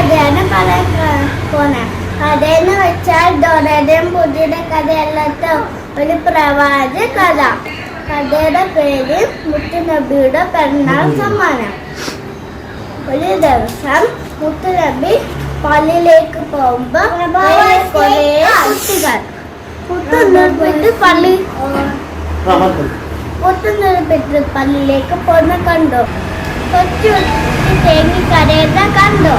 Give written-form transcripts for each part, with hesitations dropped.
കഥയാണ് പറയാൻ പോണേ. കഥയെന്ന് വെച്ചാൽ ഡോറയുടെയും ബുദ്ധിയുടെ കഥയല്ലാത്ത ഒരു പ്രവാച കഥ. കഥയുടെ പേര് മുത്തുനബിയുടെ പെരുന്നാൾ സമ്മാനം. ഒരു ദിവസം മുത്തുനബി പള്ളിയിലേക്ക് പോകുമ്പോ കുറെ കുട്ടികൾ പുത്തുനിർപ്പിട്ട് പള്ളിയിലേക്ക് പോകുന്ന കണ്ടു. കൊച്ചു തേങ്ങി കരയുന്ന കണ്ടു.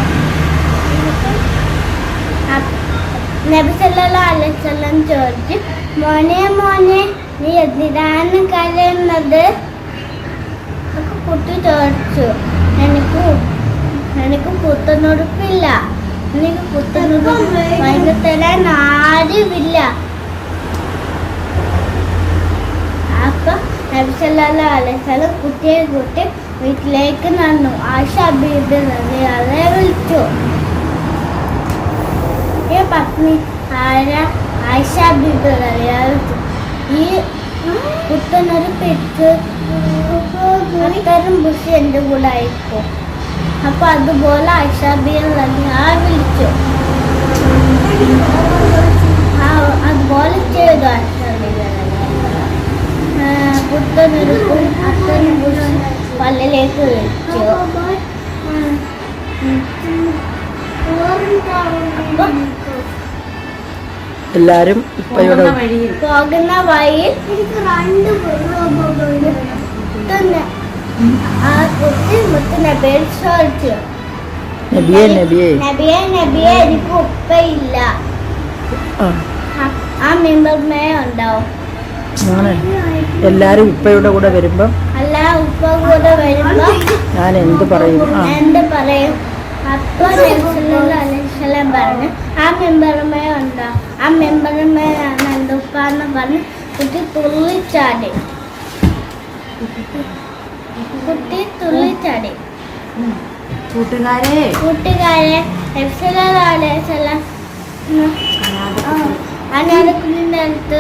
നബി സല്ലല്ലാഹു അലൈഹി വസല്ലം ചോദിച്ചു, മോനെ നീ എന്തിനാണ് കരയുന്നത്? കുട്ടി ചോദിച്ചു, എനിക്ക് പുത്തനുടുപ്പില്ല, എനിക്ക് പുത്തനുടുപ്പ് വാങ്ങി തരാൻ ആരുമില്ല. അപ്പൊ നബി സല്ലല്ലാഹു അലൈഹി വസല്ലം കുട്ടിയെ കൂട്ടി വീട്ടിലേക്ക് നടന്നു. ആയിഷ ബീബി റളിയല്ലാഹു വിളിച്ചു. പത്നി ആയിഷ ബീബി റളിയല്ലാഹു വിളിച്ചു. ഈ പുത്തനൊരു പെറ്റ് അത്തരം ബുഷി എൻ്റെ കൂടെ ആയിരിക്കും. അപ്പൊ അതുപോലെ ആയിഷ ബീബി റളിയല്ലാഹു വിളിച്ചു. അതുപോലെ ചെയ്തു ആയിഷ ബീബി പുത്തനൊരുക്കും അത്തരം ബുഷി പള്ളിയിലേക്ക് വിളിച്ചു. എല്ലാരും പോകുന്ന വഴിയിൽ ആ കുട്ടി മുത്തുനബിയെ ചോദിച്ചു, നബിയെ എനിക്ക് ഉപ്പയില്ല, ആ മെമ്പർമേ ഉണ്ടാവും. എല്ലാരും ഉപ്പയുടെ കൂടെ വരുമ്പോ ഉപ്പ കൂടെ വരുമ്പോ ഞാൻ എന്ത് പറയും? അപ്പൊ പറഞ്ഞു, ആ മെമ്പർമേ ഉണ്ടോ? ആ മെമ്പർമേയാണ് എൻ്റെ ഉപ്പാന്ന് പറഞ്ഞ് കുട്ടി തുള്ളിച്ചാടി. കൂട്ടുകാരെ അനാഥക്കുഞ്ഞിന്റെ അടുത്ത്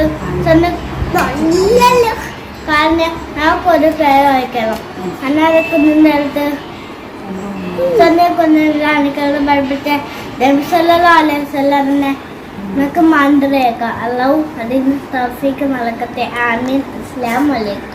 കാരണം നമുക്കൊരു പേര് വയ്ക്കണം. അനാഥക്കുഞ്ഞിന്റെ അടുത്ത് കാണിക്കുന്നത് പഠിപ്പിച്ച നബി സല്ലല്ലാഹു അലൈഹി വസല്ലമിനെ നമുക്ക് മാന്ത്രിക അല്ലാഹു അതിന് തൗഫീഖ് നൽകട്ടെ. ആമീൻ. അസ്സലാമു അലൈക്കും.